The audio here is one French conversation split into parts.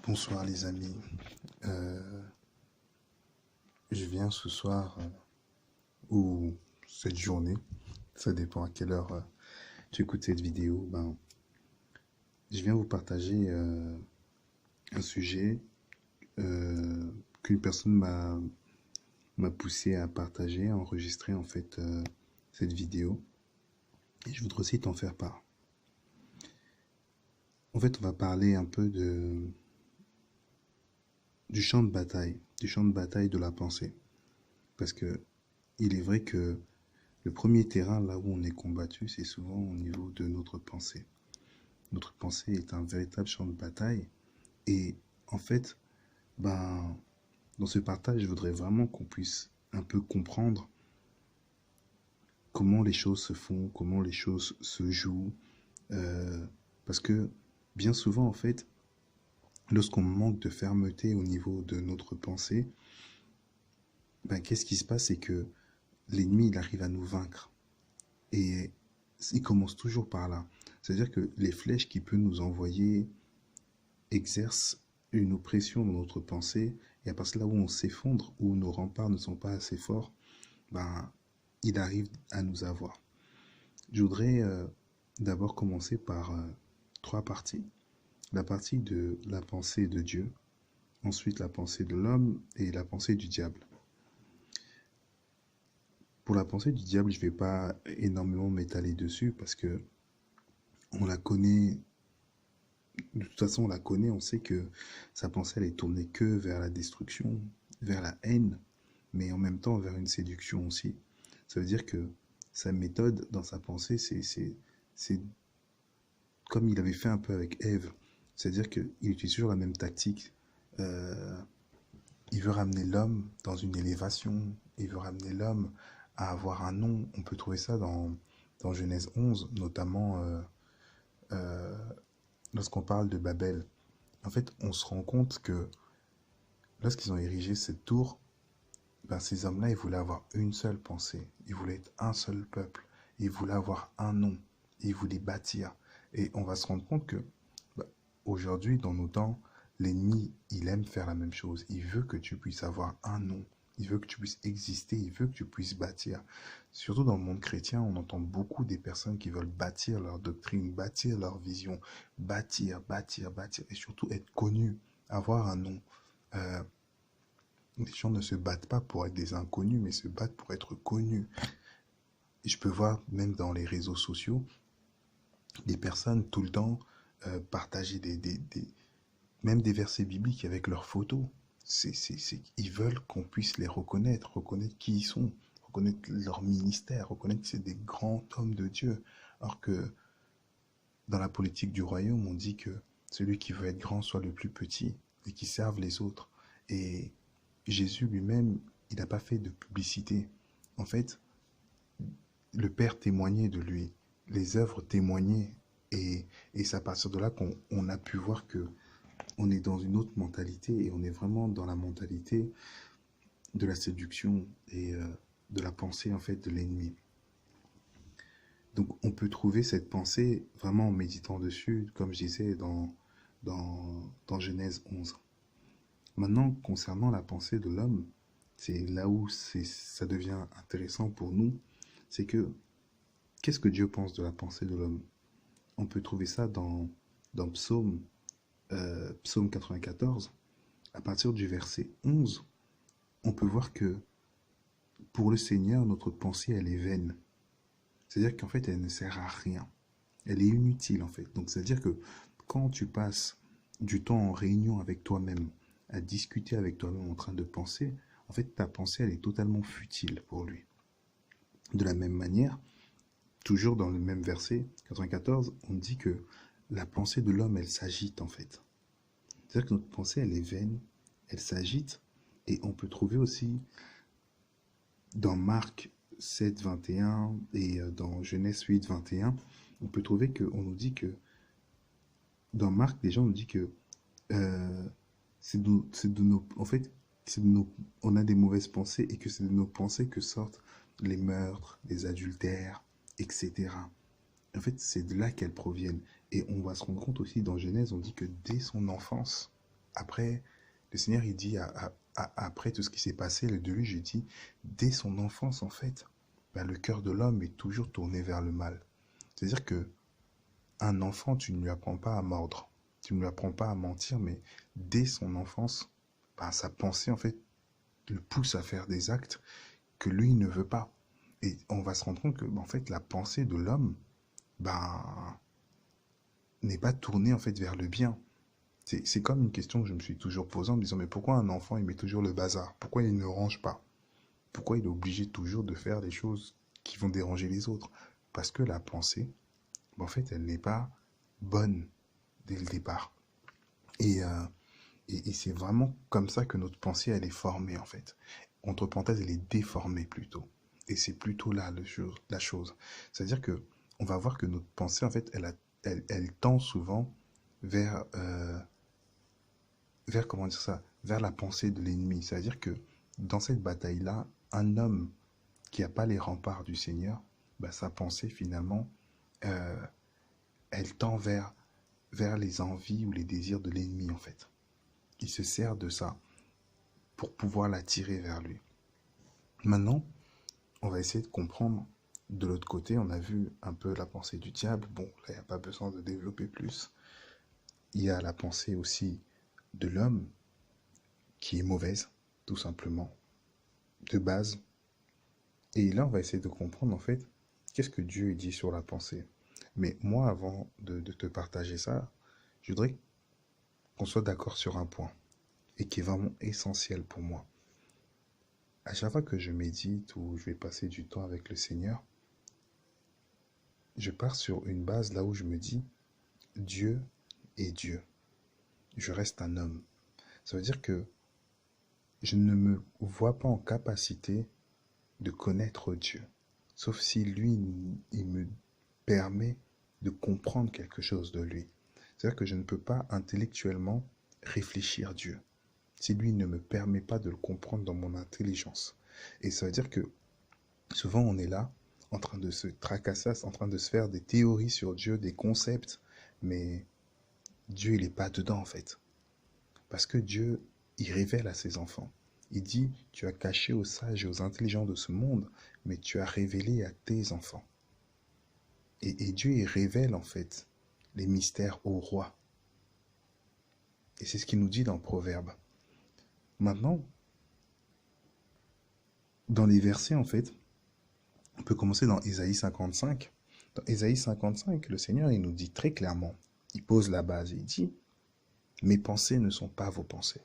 Bonsoir les amis. Je viens ce soir ou cette journée, ça dépend à quelle heure tu écoutes cette vidéo. Je viens vous partager un sujet qu'une personne m'a poussé à partager, à enregistrer en fait cette vidéo. Et je voudrais aussi t'en faire part. En fait, on va parler un peu du champ de bataille, de la pensée. Parce que il est vrai que le premier terrain là où on est combattu, c'est souvent au niveau de notre pensée. Notre pensée est un véritable champ de bataille. Et en fait, ben, dans ce partage, je voudrais vraiment qu'on puisse un peu comprendre comment les choses se font, comment les choses se jouent. Parce que bien souvent, en fait, lorsqu'on manque de fermeté au niveau de notre pensée, ben, qu'est-ce qui se passe? C'est que l'ennemi, il arrive à nous vaincre. Et il commence toujours par là. C'est-à-dire que les flèches qu'il peut nous envoyer exercent une oppression dans notre pensée. Et à partir de là où on s'effondre, où nos remparts ne sont pas assez forts, ben, il arrive à nous avoir. Je voudrais d'abord commencer par trois parties. La partie de la pensée de Dieu, ensuite la pensée de l'homme et la pensée du diable. Pour la pensée du diable, je ne vais pas énormément m'étaler dessus parce que on la connaît. De toute façon, on la connaît, on sait que sa pensée, elle est tournée que vers la destruction, vers la haine, mais en même temps vers une séduction aussi. Ça veut dire que sa méthode dans sa pensée, c'est comme il avait fait un peu avec Ève. C'est-à-dire qu'il utilise toujours la même tactique. Euh, il veut ramener l'homme dans une élévation, il veut ramener l'homme à avoir un nom. On peut trouver ça dans Genèse 11, notamment lorsqu'on parle de Babel. En fait, on se rend compte que lorsqu'ils ont érigé cette tour, ben, ces hommes-là, ils voulaient avoir une seule pensée. Ils voulaient être un seul peuple. Ils voulaient avoir un nom. Ils voulaient bâtir. Et on va se rendre compte que ben, aujourd'hui, dans nos temps, l'ennemi, il aime faire la même chose. Il veut que tu puisses avoir un nom. Il veut que tu puisses exister. Il veut que tu puisses bâtir. Surtout dans le monde chrétien, on entend beaucoup des personnes qui veulent bâtir leur doctrine, bâtir leur vision, bâtir, bâtir, bâtir. Et surtout être connu, avoir un nom. Euh, les gens ne se battent pas pour être des inconnus, mais se battent pour être connus. Et je peux voir même dans les réseaux sociaux des personnes tout le temps partager même des versets bibliques avec leurs photos. Ils veulent qu'on puisse les reconnaître qui ils sont, reconnaître leur ministère, reconnaître que c'est des grands hommes de Dieu. Alors que dans la politique du royaume, on dit que celui qui veut être grand soit le plus petit et qui serve les autres. Et Jésus lui-même, il n'a pas fait de publicité. En fait, le Père témoignait de lui, les œuvres témoignaient. Et c'est à partir de là qu'on a pu voir que on est dans une autre mentalité et on est vraiment dans la mentalité de la séduction et de la pensée en fait de l'ennemi. Donc on peut trouver cette pensée vraiment en méditant dessus, comme je disais dans Genèse 11. Maintenant, concernant la pensée de l'homme, c'est là où ça devient intéressant pour nous, c'est que qu'est-ce que Dieu pense de la pensée de l'homme? On peut trouver ça dans Psaume 94. À partir du verset 11, on peut voir que pour le Seigneur, notre pensée, elle est vaine. C'est-à-dire qu'en fait, elle ne sert à rien. Elle est inutile, en fait. Donc, c'est-à-dire que quand tu passes du temps en réunion avec toi-même, à discuter avec toi-même en train de penser, en fait, ta pensée, elle est totalement futile pour lui. De la même manière, toujours dans le même verset, 94, on dit que la pensée de l'homme, elle s'agite, en fait. C'est-à-dire que notre pensée, elle est vaine, elle s'agite, et on peut trouver aussi dans Marc 7, 21 et dans Genèse 8, 21, on peut trouver qu'on nous dit que, dans Marc, déjà, on nous dit que en fait, on a des mauvaises pensées et que c'est de nos pensées que sortent les meurtres, les adultères, etc. En fait, c'est de là qu'elles proviennent. Et on va se rendre compte aussi dans Genèse, on dit que dès son enfance, après, le Seigneur, il dit, après tout ce qui s'est passé, le déluge, il dit, dès son enfance, en fait, ben, le cœur de l'homme est toujours tourné vers le mal. C'est-à-dire que un enfant, tu ne lui apprends pas à mordre, tu ne lui apprends pas à mentir, mais dès son enfance, ben, sa pensée, en fait, le pousse à faire des actes que lui ne veut pas. Et on va se rendre compte que, ben, en fait, la pensée de l'homme, ben, n'est pas tournée, en fait, vers le bien. C'est comme une question que je me suis toujours posée en me disant, mais pourquoi un enfant, il met toujours le bazar? Pourquoi il ne range pas? Pourquoi il est obligé toujours de faire des choses qui vont déranger les autres? Parce que la pensée, ben, en fait, elle n'est pas bonne dès le départ. Et, euh, et c'est vraiment comme ça que notre pensée, elle est formée, en fait. Entre parenthèses, elle est déformée plutôt. Et c'est plutôt là la chose. C'est-à-dire que on va voir que notre pensée, en fait, elle tend souvent vers, comment dire ça, vers la pensée de l'ennemi. C'est-à-dire que dans cette bataille-là, un homme qui n'a pas les remparts du Seigneur, bah, sa pensée, finalement, euh, elle tend vers les envies ou les désirs de l'ennemi, en fait. Il se sert de ça pour pouvoir l'attirer vers lui. Maintenant, on va essayer de comprendre de l'autre côté. On a vu un peu la pensée du diable. Bon, là, il n'y a pas besoin de développer plus. Il y a la pensée aussi de l'homme qui est mauvaise, tout simplement, de base. Et là, on va essayer de comprendre, en fait, qu'est-ce que Dieu dit sur la pensée. Mais moi, avant de te partager ça, je voudrais qu'on soit d'accord sur un point, et qui est vraiment essentiel pour moi. À chaque fois que je médite ou je vais passer du temps avec le Seigneur, je pars sur une base là où je me dis, Dieu est Dieu. Je reste un homme. Ça veut dire que je ne me vois pas en capacité de connaître Dieu. Sauf si lui, il me permet de comprendre quelque chose de lui. C'est-à-dire que je ne peux pas intellectuellement réfléchir Dieu. Si lui ne me permet pas de le comprendre dans mon intelligence. Et ça veut dire que souvent on est là, en train de se tracasser, en train de se faire des théories sur Dieu, des concepts, mais Dieu, il n'est pas dedans en fait. Parce que Dieu, il révèle à ses enfants. Il dit, tu as caché aux sages et aux intelligents de ce monde, mais tu as révélé à tes enfants. Et Dieu, il révèle en fait les mystères au roi. Et c'est ce qu'il nous dit dans Proverbe. Maintenant, dans les versets en fait, on peut commencer dans Ésaïe 55. Dans Ésaïe 55, le Seigneur, il nous dit très clairement, il pose la base, il dit, mes pensées ne sont pas vos pensées.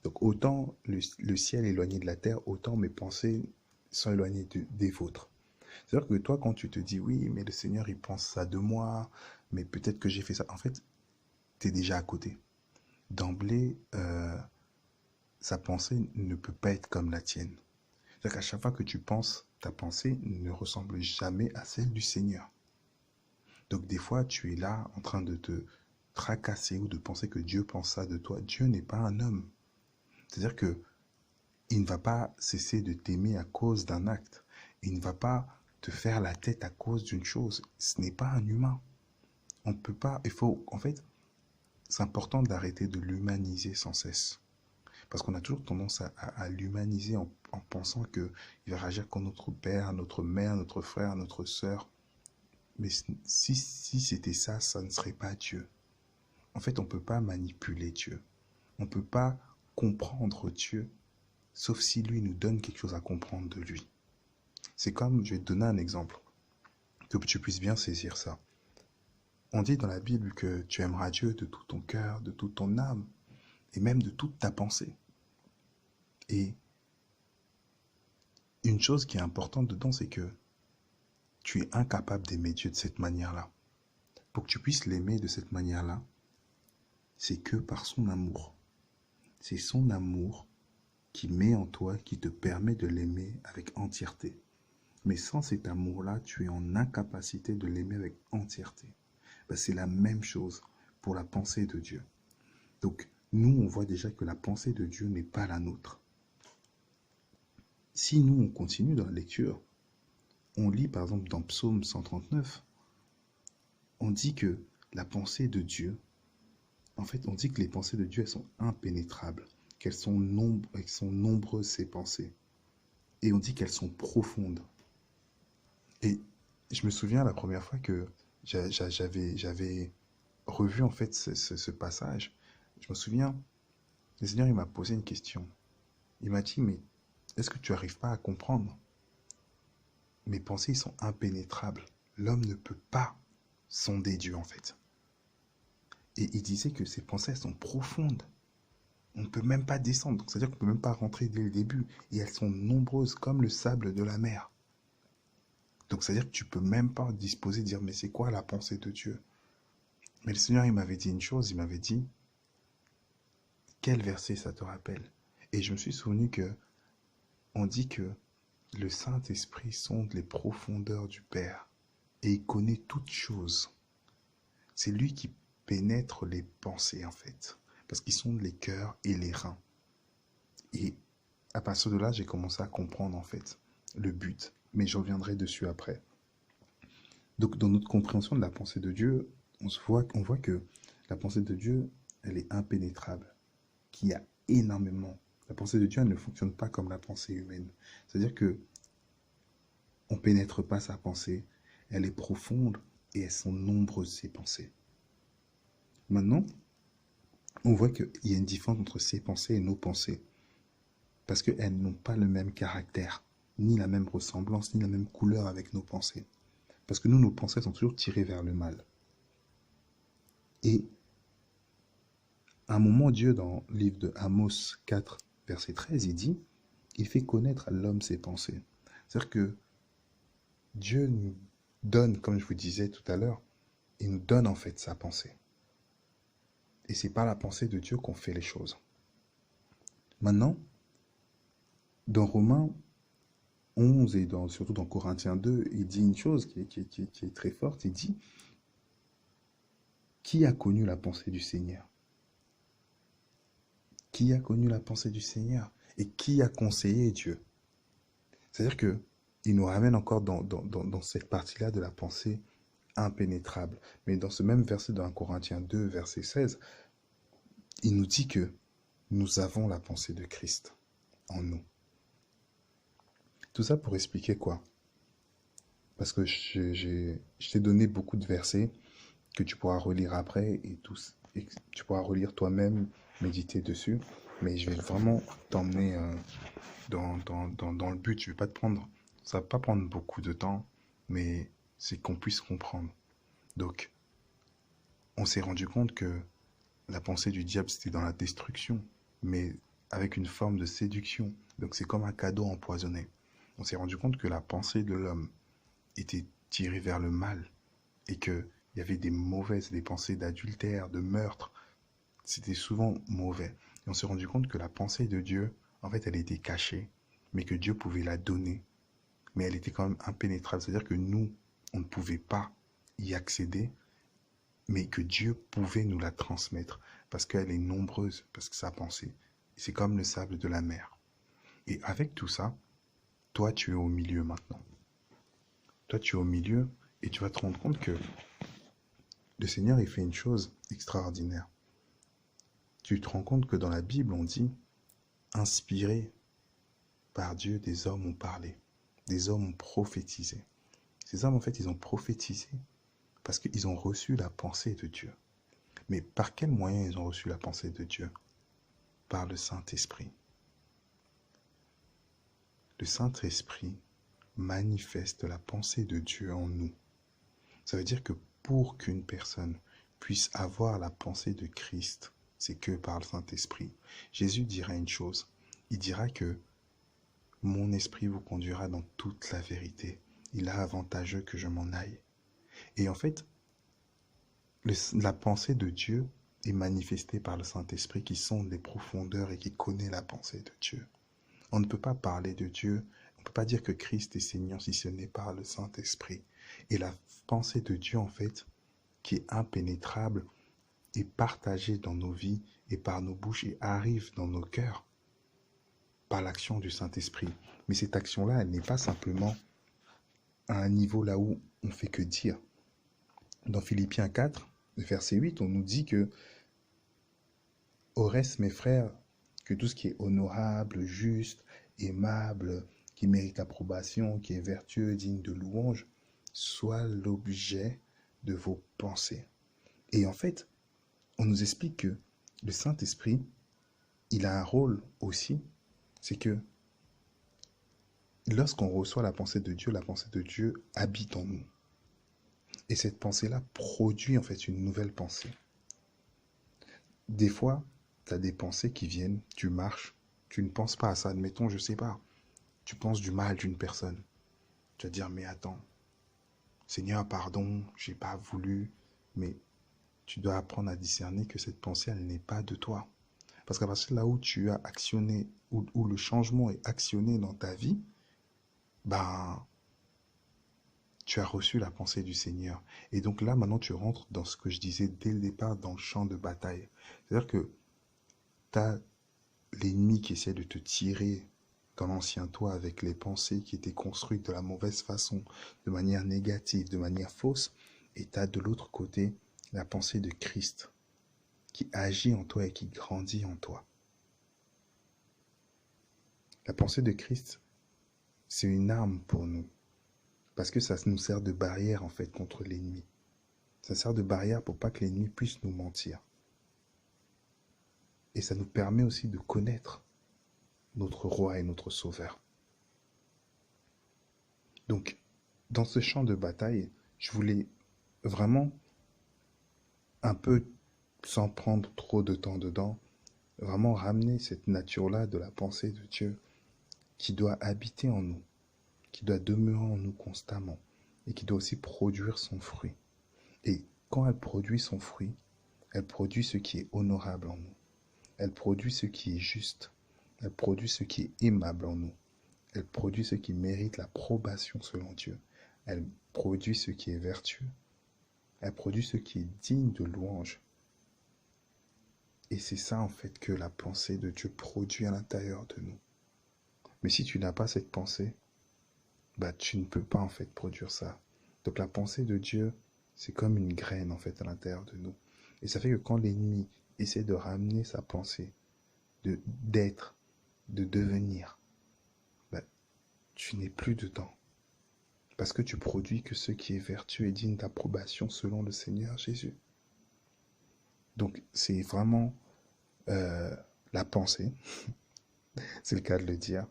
Donc autant le ciel est éloigné de la terre, autant mes pensées sont éloignées des vôtres. C'est-à-dire que toi, quand tu te dis, oui, mais le Seigneur, il pense ça de moi, mais peut-être que j'ai fait ça. En fait, tu es déjà à côté. D'emblée, sa pensée ne peut pas être comme la tienne. C'est-à-dire qu'à chaque fois que tu penses, ta pensée ne ressemble jamais à celle du Seigneur. Donc des fois, tu es là en train de te tracasser ou de penser que Dieu pense ça de toi. Dieu n'est pas un homme. C'est-à-dire que il ne va pas cesser de t'aimer à cause d'un acte. Il ne va pas te faire la tête à cause d'une chose. Ce n'est pas un humain. On peut pas, il faut, en fait, c'est important d'arrêter de l'humaniser sans cesse. Parce qu'on a toujours tendance à l'humaniser en pensant qu'il va réagir comme notre père, notre mère, notre frère, notre sœur. Mais si c'était ça, ça ne serait pas Dieu. En fait, on ne peut pas manipuler Dieu. On ne peut pas comprendre Dieu, sauf si lui nous donne quelque chose à comprendre de lui. C'est comme, je vais te donner un exemple, que tu puisses bien saisir ça. On dit dans la Bible que tu aimeras Dieu de tout ton cœur, de toute ton âme, et même de toute ta pensée. Et une chose qui est importante dedans, c'est que tu es incapable d'aimer Dieu de cette manière-là. Pour que tu puisses l'aimer de cette manière-là, c'est que par son amour. C'est son amour qui met en toi, qui te permet de l'aimer avec entièreté. Mais sans cet amour-là, tu es en incapacité de l'aimer avec entièreté. Ben, c'est la même chose pour la pensée de Dieu. Donc, nous, on voit déjà que la pensée de Dieu n'est pas la nôtre. Si nous, on continue dans la lecture, on lit par exemple dans Psaume 139, on dit que la pensée de Dieu, En fait, on dit que les pensées de Dieu, elles sont impénétrables, elles sont nombreuses, ces pensées. Et on dit qu'elles sont profondes. Et je me souviens la première fois que j'avais revu en fait ce passage. Je me souviens, le Seigneur il m'a posé une question. Il m'a dit, mais est-ce que tu n'arrives pas à comprendre? Mes pensées sont impénétrables. L'homme ne peut pas sonder Dieu en fait. Et il disait que ses pensées sont profondes. On ne peut même pas descendre. Donc c'est-à-dire qu'on ne peut même pas rentrer dès le début. Et elles sont nombreuses comme le sable de la mer. Donc c'est-à-dire que tu ne peux même pas disposer, dire, mais c'est quoi la pensée de Dieu? Mais le Seigneur, il m'avait dit une chose, il m'avait dit, quel verset ça te rappelle? Et je me suis souvenu que on dit que le Saint-Esprit sonde les profondeurs du Père et il connaît toutes choses. C'est lui qui pénètre les pensées en fait, parce qu'il sonde les cœurs et les reins. Et à partir de là, j'ai commencé à comprendre en fait le but, mais je reviendrai dessus après. Donc dans notre compréhension de la pensée de Dieu, on voit que la pensée de Dieu, elle est impénétrable, qu'il y a énormément. La pensée de Dieu, elle ne fonctionne pas comme la pensée humaine. C'est-à-dire que on ne pénètre pas sa pensée, elle est profonde et elles sont nombreuses, ses pensées. Maintenant, on voit qu'il y a une différence entre ses pensées et nos pensées, parce qu'elles n'ont pas le même caractère, ni la même ressemblance, ni la même couleur avec nos pensées. Parce que nous, nos pensées sont toujours tirées vers le mal. Et à un moment, Dieu, dans le livre de Amos 4, verset 13, il dit, il fait connaître à l'homme ses pensées. C'est-à-dire que Dieu nous donne, comme je vous disais tout à l'heure, il nous donne en fait sa pensée. Et c'est par la pensée de Dieu qu'on fait les choses. Maintenant, dans Romains 11 et surtout dans Corinthiens 2, il dit une chose qui est très forte. Il dit, qui a connu la pensée du Seigneur? Qui a connu la pensée du Seigneur? Et qui a conseillé Dieu? C'est-à-dire que il nous ramène encore dans cette partie-là de la pensée impénétrable. Mais dans ce même verset dans Corinthiens 2, verset 16, il nous dit que nous avons la pensée de Christ en nous. Tout ça pour expliquer quoi? Parce que je t'ai donné beaucoup de versets que tu pourras relire après et tu pourras relire toi-même, méditer dessus. Mais je vais vraiment t'emmener dans le but. Je vais pas te prendre, ça va pas prendre beaucoup de temps, mais c'est qu'on puisse comprendre. Donc, on s'est rendu compte que la pensée du diable, c'était dans la destruction, mais avec une forme de séduction. Donc, c'est comme un cadeau empoisonné. On s'est rendu compte que la pensée de l'homme était tirée vers le mal et qu'il y avait des pensées d'adultère, de meurtre. C'était souvent mauvais. Et on s'est rendu compte que la pensée de Dieu, en fait, elle était cachée, mais que Dieu pouvait la donner. Mais elle était quand même impénétrable. C'est-à-dire que nous, on ne pouvait pas y accéder, mais que Dieu pouvait nous la transmettre parce qu'elle est nombreuse, parce que sa pensée, c'est comme le sable de la mer. Et avec tout ça, toi, tu es au milieu maintenant. Toi, tu es au milieu et tu vas te rendre compte que le Seigneur, il fait une chose extraordinaire. Tu te rends compte que dans la Bible, on dit, inspiré par Dieu, des hommes ont parlé, des hommes ont prophétisé. Ces hommes, en fait, ils ont prophétisé parce qu'ils ont reçu la pensée de Dieu. Mais par quel moyen ils ont reçu la pensée de Dieu? Par le Saint-Esprit. Le Saint-Esprit manifeste la pensée de Dieu en nous. Ça veut dire que pour qu'une personne puisse avoir la pensée de Christ, c'est que par le Saint-Esprit. Jésus dira une chose, il dira que mon esprit vous conduira dans toute la vérité. Il est avantageux que je m'en aille. Et en fait, la pensée de Dieu est manifestée par le Saint-Esprit qui sonde les profondeurs et qui connaît la pensée de Dieu. On ne peut pas parler de Dieu, on ne peut pas dire que Christ est Seigneur si ce n'est par le Saint-Esprit. Et la pensée de Dieu, en fait, qui est impénétrable, est partagée dans nos vies et par nos bouches et arrive dans nos cœurs par l'action du Saint-Esprit. Mais cette action-là, elle n'est pas simplement à un niveau là où on ne fait que dire. Dans Philippiens 4, verset 8, on nous dit que Au reste, mes frères, que tout ce qui est honorable, juste, aimable, qui mérite approbation, qui est vertueux, digne de louange, soit l'objet de vos pensées. Et en fait, on nous explique que le Saint-Esprit, il a un rôle aussi, c'est que lorsqu'on reçoit la pensée de Dieu habite en nous. Et cette pensée-là produit en fait une nouvelle pensée. Des fois, tu as des pensées qui viennent, tu marches, tu ne penses pas à ça. Admettons, je sais pas, tu penses du mal d'une personne. Tu vas dire, mais attends, Seigneur, pardon, j'ai pas voulu. Mais tu dois apprendre à discerner que cette pensée, elle n'est pas de toi. Parce qu'à partir de là où tu as actionné, où le changement est actionné dans ta vie, ben, tu as reçu la pensée du Seigneur. Et donc là, maintenant, tu rentres dans ce que je disais dès le départ, dans le champ de bataille. C'est-à-dire que tu as l'ennemi qui essaie de te tirer dans l'ancien toi avec les pensées qui étaient construites de la mauvaise façon, de manière négative, de manière fausse. Et tu as de l'autre côté la pensée de Christ qui agit en toi et qui grandit en toi. La pensée de Christ, c'est une arme pour nous. Parce que ça nous sert de barrière en fait contre l'ennemi. Ça sert de barrière pour pas que l'ennemi puisse nous mentir. Et ça nous permet aussi de connaître notre roi et notre sauveur. Donc, dans ce champ de bataille, je voulais vraiment, un peu sans prendre trop de temps dedans, vraiment ramener cette nature-là de la pensée de Dieu qui doit habiter en nous, qui doit demeurer en nous constamment et qui doit aussi produire son fruit. Et quand elle produit son fruit, elle produit ce qui est honorable en nous. Elle produit ce qui est juste. Elle produit ce qui est aimable en nous. Elle produit ce qui mérite l'approbation selon Dieu. Elle produit ce qui est vertueux. Elle produit ce qui est digne de louange. Et c'est ça en fait que la pensée de Dieu produit à l'intérieur de nous. Mais si tu n'as pas cette pensée, bah tu ne peux pas en fait produire ça. Donc la pensée de Dieu, c'est comme une graine en fait à l'intérieur de nous. Et ça fait que quand l'ennemi essaie de ramener sa pensée, d'être, de devenir, bah, tu n'es plus dedans. Parce que tu produis que ce qui est vertueux et digne d'approbation selon le Seigneur Jésus. Donc c'est vraiment la pensée, c'est le cas de le dire,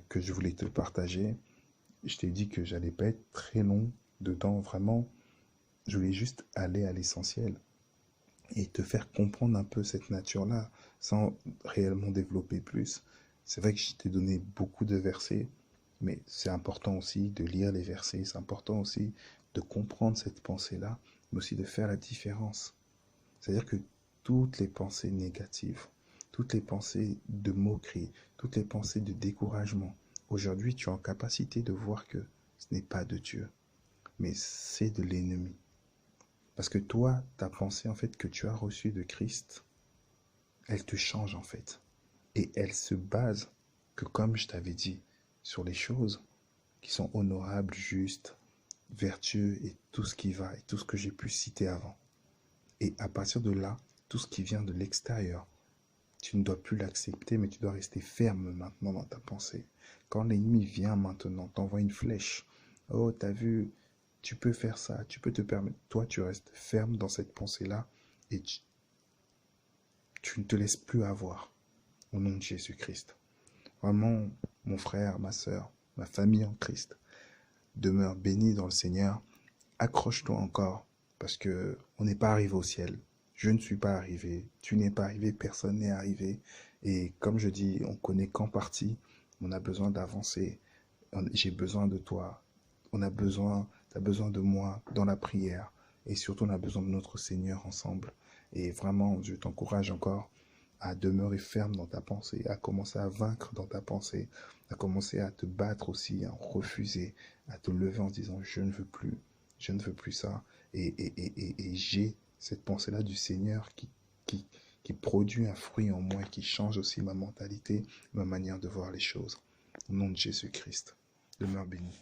que je voulais te partager. Je t'ai dit que j'allais pas être très long dedans, vraiment. Je voulais juste aller à l'essentiel et te faire comprendre un peu cette nature-là sans réellement développer plus. C'est vrai que je t'ai donné beaucoup de versets, mais c'est important aussi de lire les versets, c'est important aussi de comprendre cette pensée-là, mais aussi de faire la différence. C'est-à-dire que toutes les pensées négatives, toutes les pensées de moquerie, toutes les pensées de découragement, aujourd'hui tu es en capacité de voir que ce n'est pas de Dieu, mais c'est de l'ennemi. Parce que toi, ta pensée en fait que tu as reçue de Christ, elle te change en fait. Et elle se base, que comme je t'avais dit, sur les choses qui sont honorables, justes, vertueux et tout ce qui va et tout ce que j'ai pu citer avant. Et à partir de là, tout ce qui vient de l'extérieur, tu ne dois plus l'accepter, mais tu dois rester ferme maintenant dans ta pensée. Quand l'ennemi vient maintenant, t'envoie une flèche. Oh, t'as vu, tu peux faire ça, tu peux te permettre. Toi, tu restes ferme dans cette pensée-là et tu ne te laisses plus avoir. Au nom de Jésus-Christ. Vraiment, mon frère, ma soeur, ma famille en Christ, demeure béni dans le Seigneur. Accroche-toi encore, parce que on n'est pas arrivé au ciel. Je ne suis pas arrivé, tu n'es pas arrivé, personne n'est arrivé. Et comme je dis, on connaît qu'en partie, on a besoin d'avancer. J'ai besoin de toi. Tu as besoin de moi dans la prière. Et surtout, on a besoin de notre Seigneur ensemble. Et vraiment, je t'encourage encore à demeurer ferme dans ta pensée, à commencer à vaincre dans ta pensée, à commencer à te battre aussi, à refuser, à te lever en disant je ne veux plus ça. Et j'ai cette pensée-là du Seigneur qui produit un fruit en moi, qui change aussi ma mentalité, ma manière de voir les choses. Au nom de Jésus-Christ, demeure béni.